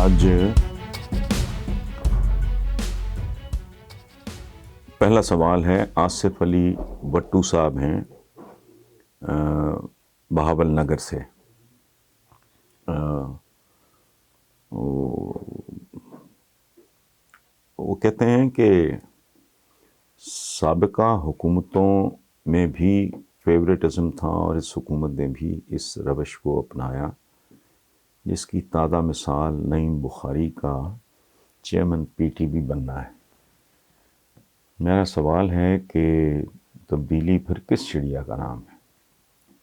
آج پہلا سوال ہے آصف علی بٹو صاحب ہیں بہاول نگر سے. وہ کہتے ہیں کہ سابقہ حکومتوں میں بھی فیوریٹزم تھا اور اس حکومت نے بھی اس روش کو اپنایا، جس کی تازہ مثال نعیم بخاری کا چیئرمین پی ٹی بی بننا ہے. میرا سوال ہے کہ تبدیلی پھر کس چڑیا کا نام ہے؟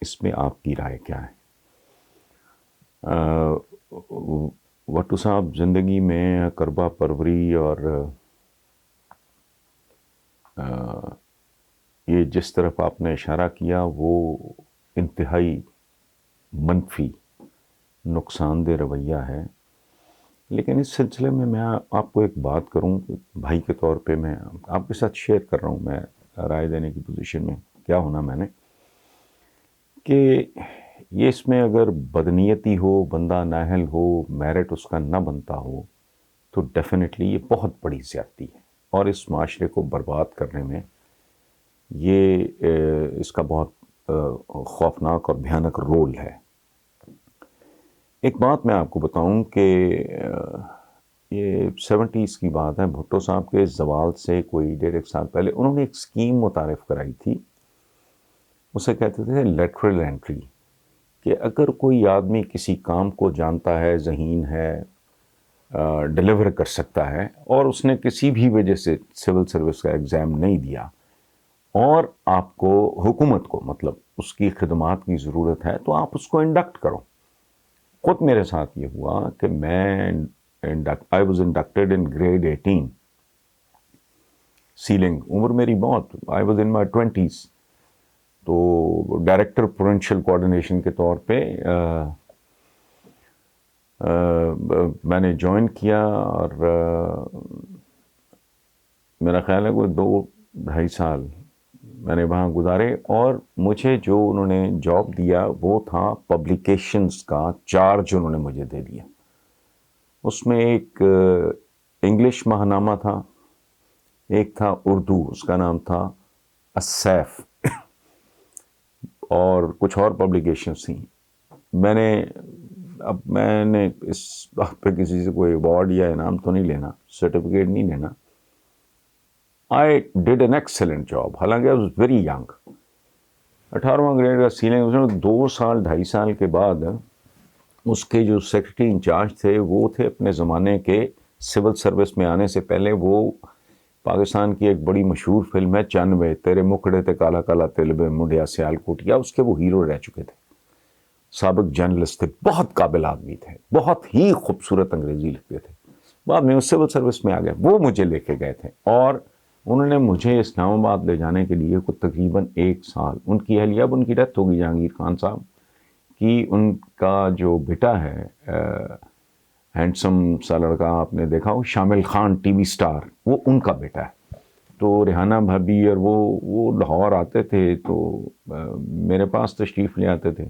اس میں آپ کی رائے کیا ہے؟ وٹو صاحب، زندگی میں کربا پروری اور یہ جس طرف آپ نے اشارہ کیا وہ انتہائی منفی نقصان دہ رویہ ہے. لیکن اس سلسلے میں آپ کو ایک بات کروں، بھائی کے طور پہ میں آپ کے ساتھ شیئر کر رہا ہوں. میں رائے دینے کی پوزیشن میں کیا ہونا میں نے کہ یہ اس میں اگر بدنیتی ہو، بندہ نااہل ہو، میرٹ اس کا نہ بنتا ہو، تو ڈیفینیٹلی یہ بہت بڑی زیادتی ہے اور اس معاشرے کو برباد کرنے میں یہ اس کا بہت خوفناک اور بھیانک رول ہے. ایک بات میں آپ کو بتاؤں کہ یہ 70s کی بات ہے، بھٹو صاحب کے زوال سے کوئی 1.5 سال پہلے انہوں نے ایک اسکیم متعارف کرائی تھی. اسے کہتے تھے لیٹرل انٹری، کہ اگر کوئی آدمی کسی کام کو جانتا ہے، ذہین ہے، ڈیلیور کر سکتا ہے، اور اس نے کسی بھی وجہ سے سول سروس کا ایگزام نہیں دیا اور آپ کو حکومت کو مطلب اس کی خدمات کی ضرورت ہے، تو آپ اس کو انڈکٹ کرو. خود میرے ساتھ یہ ہوا کہ میں I was inducted in grade 18 ceiling. عمر میری بہت، I was in my 20s. تو ڈائریکٹر پروونشل کوآرڈینیشن کے طور پہ میں نے جوائن کیا اور میرا خیال ہے کوئی 2-2.5 سال میں نے وہاں گزارے. اور مجھے جو انہوں نے جاب دیا وہ تھا پبلیکیشنز کا چارج انہوں نے مجھے دے دیا. اس میں ایک انگلش ماہنامہ تھا، ایک تھا اردو، اس کا نام تھا السیف، اور کچھ اور پبلیکیشنز تھیں. میں نے اس بات پہ کسی سے کوئی ایوارڈ یا انعام تو نہیں لینا، سرٹیفکیٹ نہیں لینا. I did an excellent job، حالانکہ I was very young. 18واں گریڈ کا سیلنگ. اس میں 2 سال 2.5 سال کے بعد اس کے جو سیکرٹری انچارج تھے وہ تھے اپنے زمانے کے، سول سروس میں آنے سے پہلے وہ پاکستان کی ایک بڑی مشہور فلم ہے 94 تیرے مکھڑے تے کالا کالا تلب منڈیا سیال کوٹیا، اس کے وہ ہیرو رہ چکے تھے. سابق جرنلسٹ تھے، بہت قابل آدمی تھے، بہت ہی خوبصورت انگریزی لکھتے تھے. بعد میں وہ سول سروس میں آ گئے. وہ مجھے لے کے گئے تھے اور انہوں نے مجھے اسلام آباد لے جانے کے لیے تقریباً 1 سال. ان کی اہلیہ، اب ان کی ڈیتھ ہو گئی، جہانگیر خان صاحب کی. ان کا جو بیٹا ہے ہینڈسم سا لڑکا، آپ نے دیکھا ہو، شامل خان ٹی وی سٹار، وہ ان کا بیٹا ہے. تو ریحانہ بھابی اور وہ لاہور آتے تھے تو میرے پاس تشریف لے آتے تھے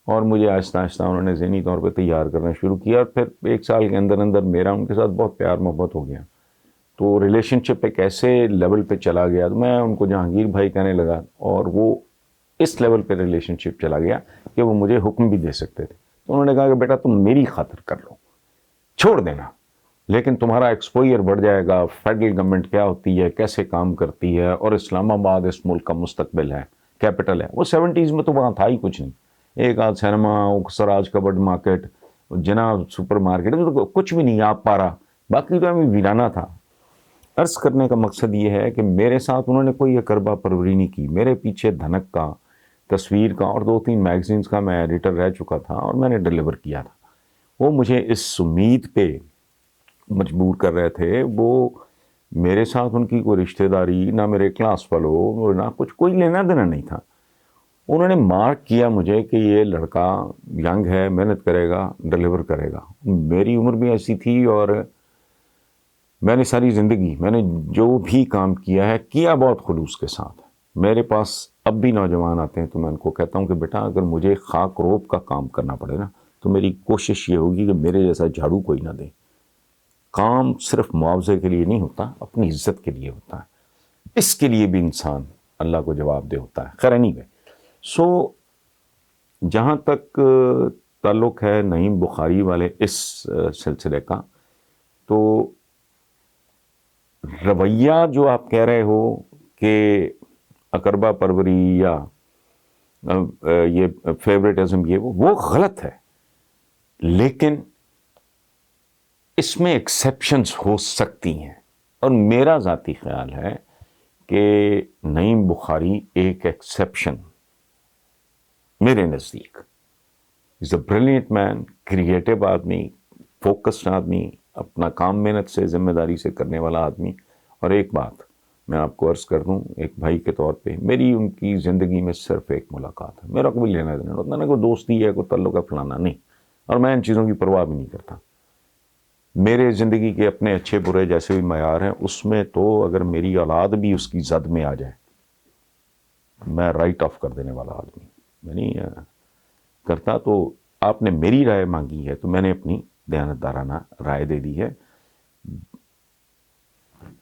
اور مجھے آہستہ آہستہ انہوں نے ذہنی طور پہ تیار کرنا شروع کیا. اور پھر 1 سال کے اندر میرا ان کے ساتھ بہت پیار محبت ہو گیا. تو ریلیشن شپ ایک ایسے لیول پہ چلا گیا، تو میں ان کو جہانگیر بھائی کہنے لگا، اور وہ اس لیول پہ ریلیشن شپ چلا گیا کہ وہ مجھے حکم بھی دے سکتے تھے. تو انہوں نے کہا کہ بیٹا تم میری خاطر کر لو، چھوڑ دینا، لیکن تمہارا ایکسپوئر بڑھ جائے گا. فیڈرل گورنمنٹ کیا ہوتی ہے، کیسے کام کرتی ہے، اور اسلام آباد اس ملک کا مستقبل ہے، کیپٹل ہے. وہ 70s میں تو وہاں تھا ہی کچھ نہیں. ایک آدھ سینما، سراج کبڈ مارکیٹ، جناب سپر مارکیٹ، کچھ بھی نہیں، آپ پارا، باقی تو ہمیں ویرانہ تھا. عرض کرنے کا مقصد یہ ہے کہ میرے ساتھ انہوں نے کوئی کربا پروری نہیں کی. میرے پیچھے دھنک کا، تصویر کا اور 2-3 میگزینز کا میں ایڈیٹر رہ چکا تھا اور میں نے ڈیلیور کیا تھا. وہ مجھے اس امید پہ مجبور کر رہے تھے. وہ میرے ساتھ ان کی کوئی رشتہ داری، نہ میرے کلاس فیلو، نہ کچھ، کوئی لینا دینا نہیں تھا. انہوں نے مارک کیا مجھے کہ یہ لڑکا ینگ ہے، محنت کرے گا، ڈیلیور کرے گا. میری عمر بھی ایسی تھی اور میں نے ساری زندگی میں نے جو بھی کام کیا ہے کیا بہت خلوص کے ساتھ. میرے پاس اب بھی نوجوان آتے ہیں تو میں ان کو کہتا ہوں کہ بیٹا اگر مجھے خاک روب کا کام کرنا پڑے نا تو میری کوشش یہ ہوگی کہ میرے جیسا جھاڑو کوئی نہ دے. کام صرف معاوضے کے لیے نہیں ہوتا، اپنی عزت کے لیے ہوتا ہے. اس کے لیے بھی انسان اللہ کو جواب دہ ہوتا ہے. خیر نہیں گئے. سو جہاں تک تعلق ہے نعیم بخاری والے اس سلسلے کا، تو رویہ جو آپ کہہ رہے ہو کہ اقربا پروری یا یہ فیوریٹزم یہ وہ غلط ہے، لیکن اس میں ایکسیپشنز ہو سکتی ہیں. اور میرا ذاتی خیال ہے کہ نعیم بخاری ایک ایکسیپشن میرے نزدیک. از اے بریلینٹ مین، کریٹو آدمی، فوکسڈ آدمی، اپنا کام محنت سے ذمہ داری سے کرنے والا آدمی. اور ایک بات میں آپ کو عرض کر دوں ایک بھائی کے طور پہ، میری ان کی زندگی میں صرف ایک ملاقات ہے. میرا کوئی لینا دینا ہوتا ہے، کوئی دوستی ہے، کوئی تعلق ہے فلانا نہیں، اور میں ان چیزوں کی پرواہ بھی نہیں کرتا. میرے زندگی کے اپنے اچھے برے جیسے بھی معیار ہیں، اس میں تو اگر میری اولاد بھی اس کی زد میں آ جائے، میں رائٹ آف کر دینے والا آدمی میں نہیں کرتا. تو آپ نے میری رائے مانگی ہے تو میں نے اپنی دیانتدارانہ رائے دے دی ہے.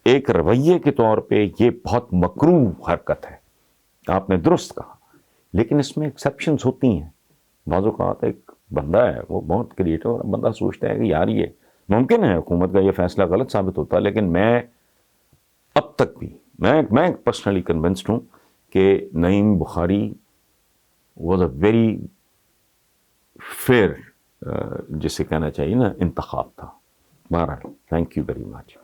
ایک رویے کے طور پہ یہ بہت مکروہ حرکت ہے، آپ نے درست کہا، لیکن اس میں ایکسیپشنز ہوتی ہیں. بعض اوقات ایک بندہ ہے وہ بہت کریٹو، اور بندہ سوچتا ہے کہ یار یہ ممکن ہے حکومت کا یہ فیصلہ غلط ثابت ہوتا ہے، لیکن میں اب تک بھی میں پرسنلی کنونسڈ ہوں کہ نعیم بخاری واز اے ویری فیئر جسے کہنا چاہیے نا انتخاب تھا. بہرحال تھینک یو ویری مچ.